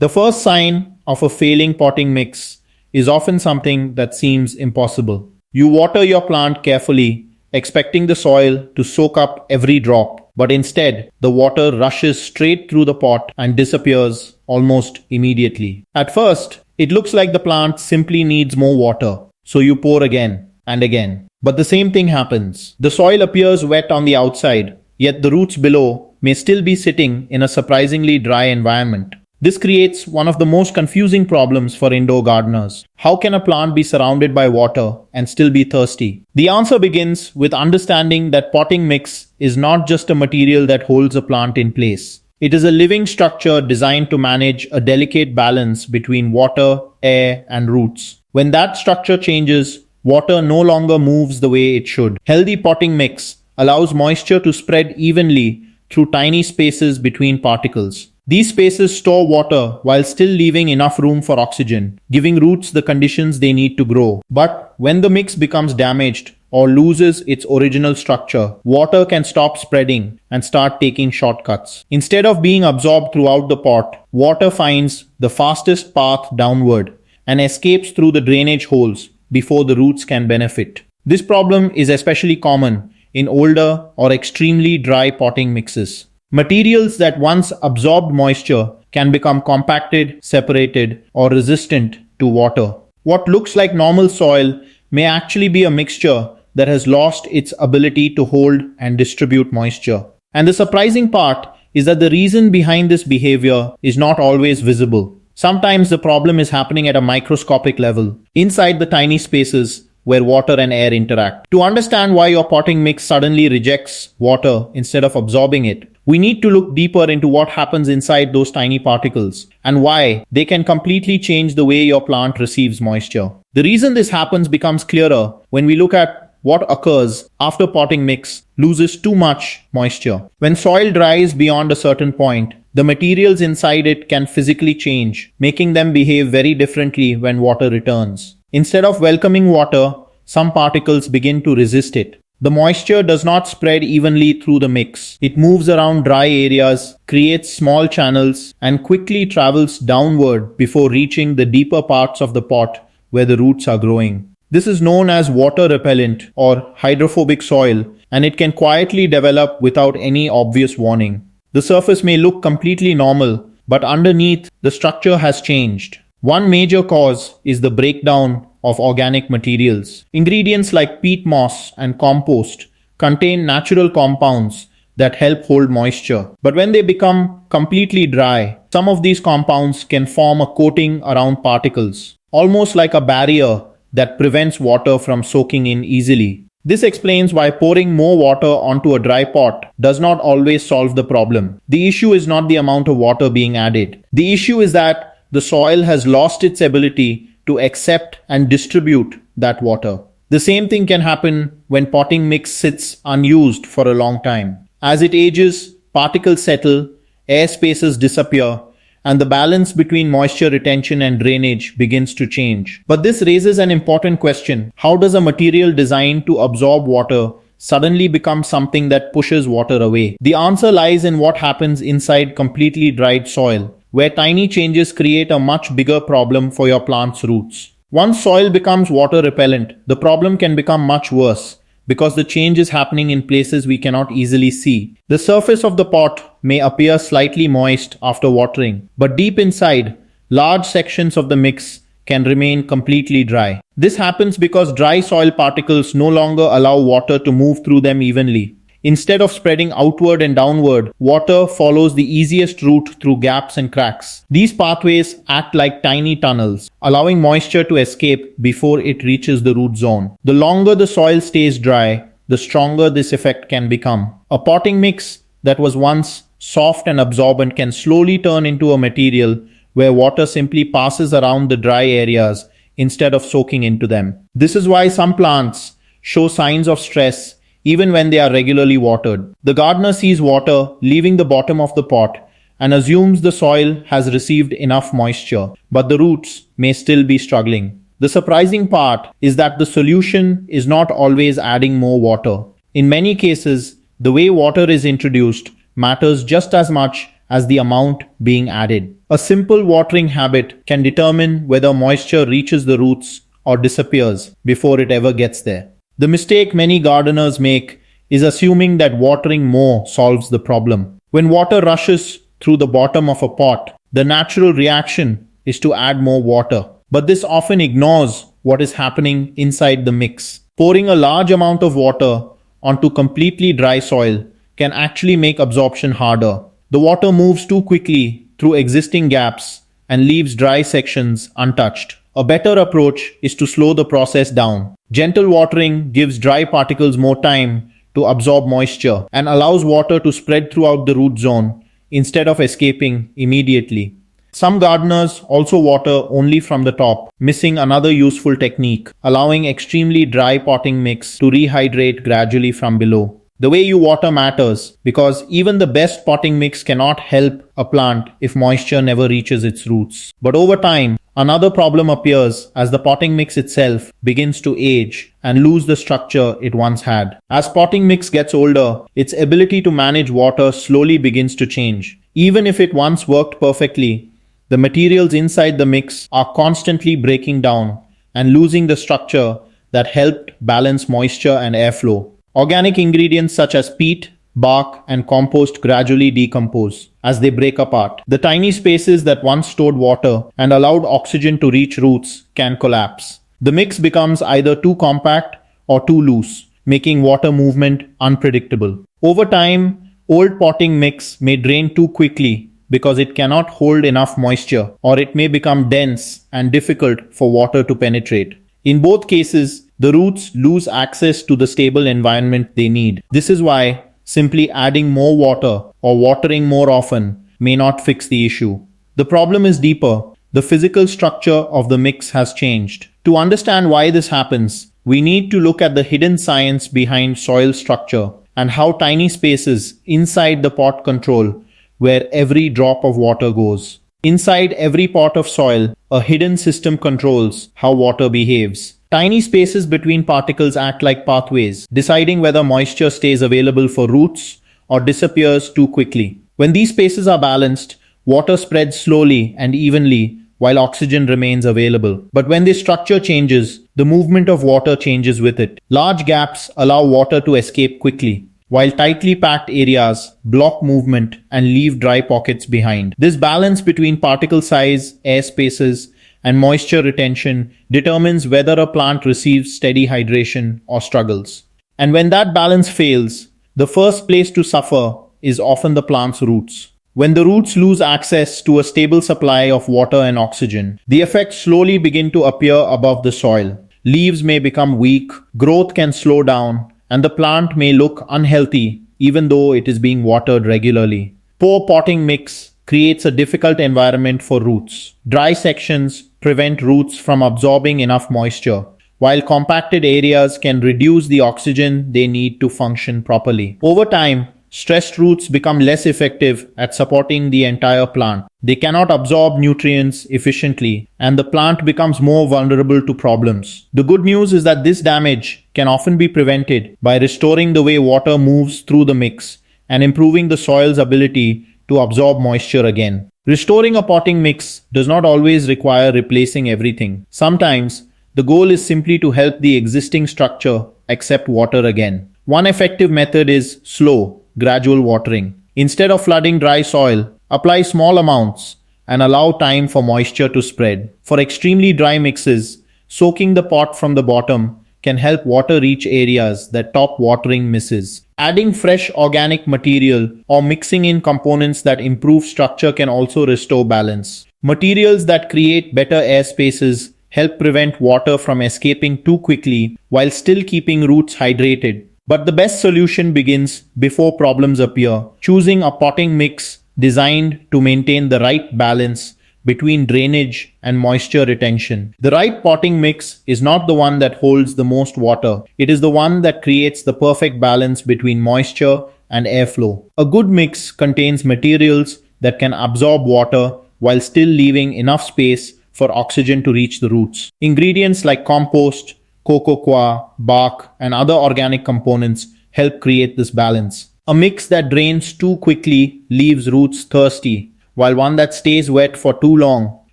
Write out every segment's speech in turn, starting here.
The first sign of a failing potting mix is often something that seems impossible. You water your plant carefully, expecting the soil to soak up every drop, but instead, the water rushes straight through the pot and disappears almost immediately. At first, it looks like the plant simply needs more water, so you pour again and again. But the same thing happens. The soil appears wet on the outside, yet the roots below may still be sitting in a surprisingly dry environment. This creates one of the most confusing problems for indoor gardeners. How can a plant be surrounded by water and still be thirsty? The answer begins with understanding that potting mix is not just a material that holds a plant in place. It is a living structure designed to manage a delicate balance between water, air, and roots. When that structure changes, water no longer moves the way it should. Healthy potting mix allows moisture to spread evenly through tiny spaces between particles. These spaces store water while still leaving enough room for oxygen, giving roots the conditions they need to grow. But when the mix becomes damaged or loses its original structure, water can stop spreading and start taking shortcuts. Instead of being absorbed throughout the pot, water finds the fastest path downward and escapes through the drainage holes before the roots can benefit. This problem is especially common in older or extremely dry potting mixes. Materials that once absorbed moisture can become compacted, separated, or resistant to water. What looks like normal soil may actually be a mixture that has lost its ability to hold and distribute moisture. And the surprising part is that the reason behind this behavior is not always visible. Sometimes the problem is happening at a microscopic level, inside the tiny spaces where water and air interact. To understand why your potting mix suddenly rejects water instead of absorbing it, we need to look deeper into what happens inside those tiny particles and why they can completely change the way your plant receives moisture. The reason this happens becomes clearer when we look at what occurs after potting mix loses too much moisture. When soil dries beyond a certain point, the materials inside it can physically change, making them behave very differently when water returns. Instead of welcoming water, some particles begin to resist it. The moisture does not spread evenly through the mix. It moves around dry areas, creates small channels, and quickly travels downward before reaching the deeper parts of the pot where the roots are growing. This is known as water repellent or hydrophobic soil, and it can quietly develop without any obvious warning. The surface may look completely normal, but underneath, the structure has changed. One major cause is the breakdown of organic materials. Ingredients like peat moss and compost contain natural compounds that help hold moisture. But when they become completely dry, some of these compounds can form a coating around particles, almost like a barrier that prevents water from soaking in easily. This explains why pouring more water onto a dry pot does not always solve the problem. The issue is not the amount of water being added. The issue is that the soil has lost its ability to accept and distribute that water. The same thing can happen when potting mix sits unused for a long time. As it ages, particles settle, air spaces disappear, and the balance between moisture retention and drainage begins to change. But this raises an important question. How does a material designed to absorb water suddenly become something that pushes water away? The answer lies in what happens inside completely dried soil, where tiny changes create a much bigger problem for your plant's roots. Once soil becomes water repellent, the problem can become much worse because the change is happening in places we cannot easily see. The surface of the pot may appear slightly moist after watering, but deep inside, large sections of the mix can remain completely dry. This happens because dry soil particles no longer allow water to move through them evenly. Instead of spreading outward and downward, water follows the easiest route through gaps and cracks. These pathways act like tiny tunnels, allowing moisture to escape before it reaches the root zone. The longer the soil stays dry, the stronger this effect can become. A potting mix that was once soft and absorbent can slowly turn into a material where water simply passes around the dry areas instead of soaking into them. This is why some plants show signs of stress even when they are regularly watered. The gardener sees water leaving the bottom of the pot and assumes the soil has received enough moisture, but the roots may still be struggling. The surprising part is that the solution is not always adding more water. In many cases, the way water is introduced matters just as much as the amount being added. A simple watering habit can determine whether moisture reaches the roots or disappears before it ever gets there. The mistake many gardeners make is assuming that watering more solves the problem. When water rushes through the bottom of a pot, the natural reaction is to add more water. But this often ignores what is happening inside the mix. Pouring a large amount of water onto completely dry soil can actually make absorption harder. The water moves too quickly through existing gaps and leaves dry sections untouched. A better approach is to slow the process down. Gentle watering gives dry particles more time to absorb moisture and allows water to spread throughout the root zone instead of escaping immediately. Some gardeners also water only from the top, missing another useful technique, allowing extremely dry potting mix to rehydrate gradually from below. The way you water matters because even the best potting mix cannot help a plant if moisture never reaches its roots. But over time, another problem appears as the potting mix itself begins to age and lose the structure it once had. As potting mix gets older, its ability to manage water slowly begins to change. Even if it once worked perfectly, the materials inside the mix are constantly breaking down and losing the structure that helped balance moisture and airflow. Organic ingredients such as peat, bark, and compost gradually decompose as they break apart. The tiny spaces that once stored water and allowed oxygen to reach roots can collapse. The mix becomes either too compact or too loose, making water movement unpredictable. Over time, old potting mix may drain too quickly because it cannot hold enough moisture, or it may become dense and difficult for water to penetrate. In both cases, the roots lose access to the stable environment they need. This is why simply adding more water or watering more often may not fix the issue. The problem is deeper. The physical structure of the mix has changed. To understand why this happens, we need to look at the hidden science behind soil structure and how tiny spaces inside the pot control where every drop of water goes. Inside every pot of soil, a hidden system controls how water behaves. Tiny spaces between particles act like pathways, deciding whether moisture stays available for roots or disappears too quickly. When these spaces are balanced, water spreads slowly and evenly while oxygen remains available. But when this structure changes, the movement of water changes with it. Large gaps allow water to escape quickly, while tightly packed areas block movement and leave dry pockets behind. This balance between particle size, air spaces, and moisture retention determines whether a plant receives steady hydration or struggles. And when that balance fails, the first place to suffer is often the plant's roots. When the roots lose access to a stable supply of water and oxygen, the effects slowly begin to appear above the soil. Leaves may become weak, growth can slow down, and the plant may look unhealthy even though it is being watered regularly. Poor potting mix creates a difficult environment for roots. Dry sections prevent roots from absorbing enough moisture, while compacted areas can reduce the oxygen they need to function properly. Over time, stressed roots become less effective at supporting the entire plant. They cannot absorb nutrients efficiently, and the plant becomes more vulnerable to problems. The good news is that this damage can often be prevented by restoring the way water moves through the mix and improving the soil's ability to absorb moisture again. Restoring a potting mix does not always require replacing everything. Sometimes, the goal is simply to help the existing structure accept water again. One effective method is slow, gradual watering. Instead of flooding dry soil, apply small amounts and allow time for moisture to spread. For extremely dry mixes, soaking the pot from the bottom can help water reach areas that top watering misses. Adding fresh organic material or mixing in components that improve structure can also restore balance. Materials that create better air spaces help prevent water from escaping too quickly while still keeping roots hydrated. But the best solution begins before problems appear. Choosing a potting mix designed to maintain the right balance between drainage and moisture retention. The right potting mix is not the one that holds the most water. It is the one that creates the perfect balance between moisture and airflow. A good mix contains materials that can absorb water while still leaving enough space for oxygen to reach the roots. Ingredients like compost, cocoa coir, bark, and other organic components help create this balance. A mix that drains too quickly leaves roots thirsty, while one that stays wet for too long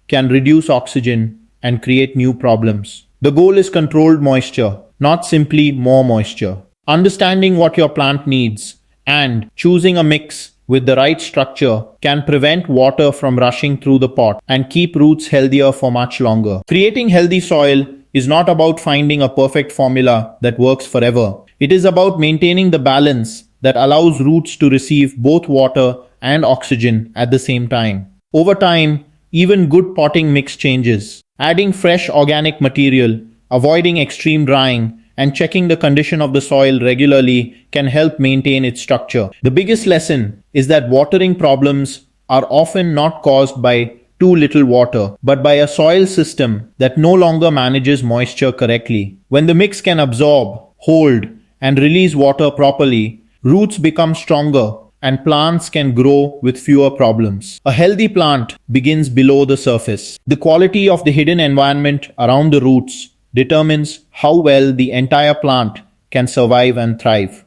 can reduce oxygen and create new problems. The goal is controlled moisture, not simply more moisture. Understanding what your plant needs and choosing a mix with the right structure can prevent water from rushing through the pot and keep roots healthier for much longer. Creating healthy soil is not about finding a perfect formula that works forever. It is about maintaining the balance that allows roots to receive both water and oxygen at the same time. Over time, even good potting mix changes. Adding fresh organic material, avoiding extreme drying, and checking the condition of the soil regularly can help maintain its structure. The biggest lesson is that watering problems are often not caused by too little water, but by a soil system that no longer manages moisture correctly. When the mix can absorb, hold, and release water properly, roots become stronger and plants can grow with fewer problems. A healthy plant begins below the surface. The quality of the hidden environment around the roots determines how well the entire plant can survive and thrive.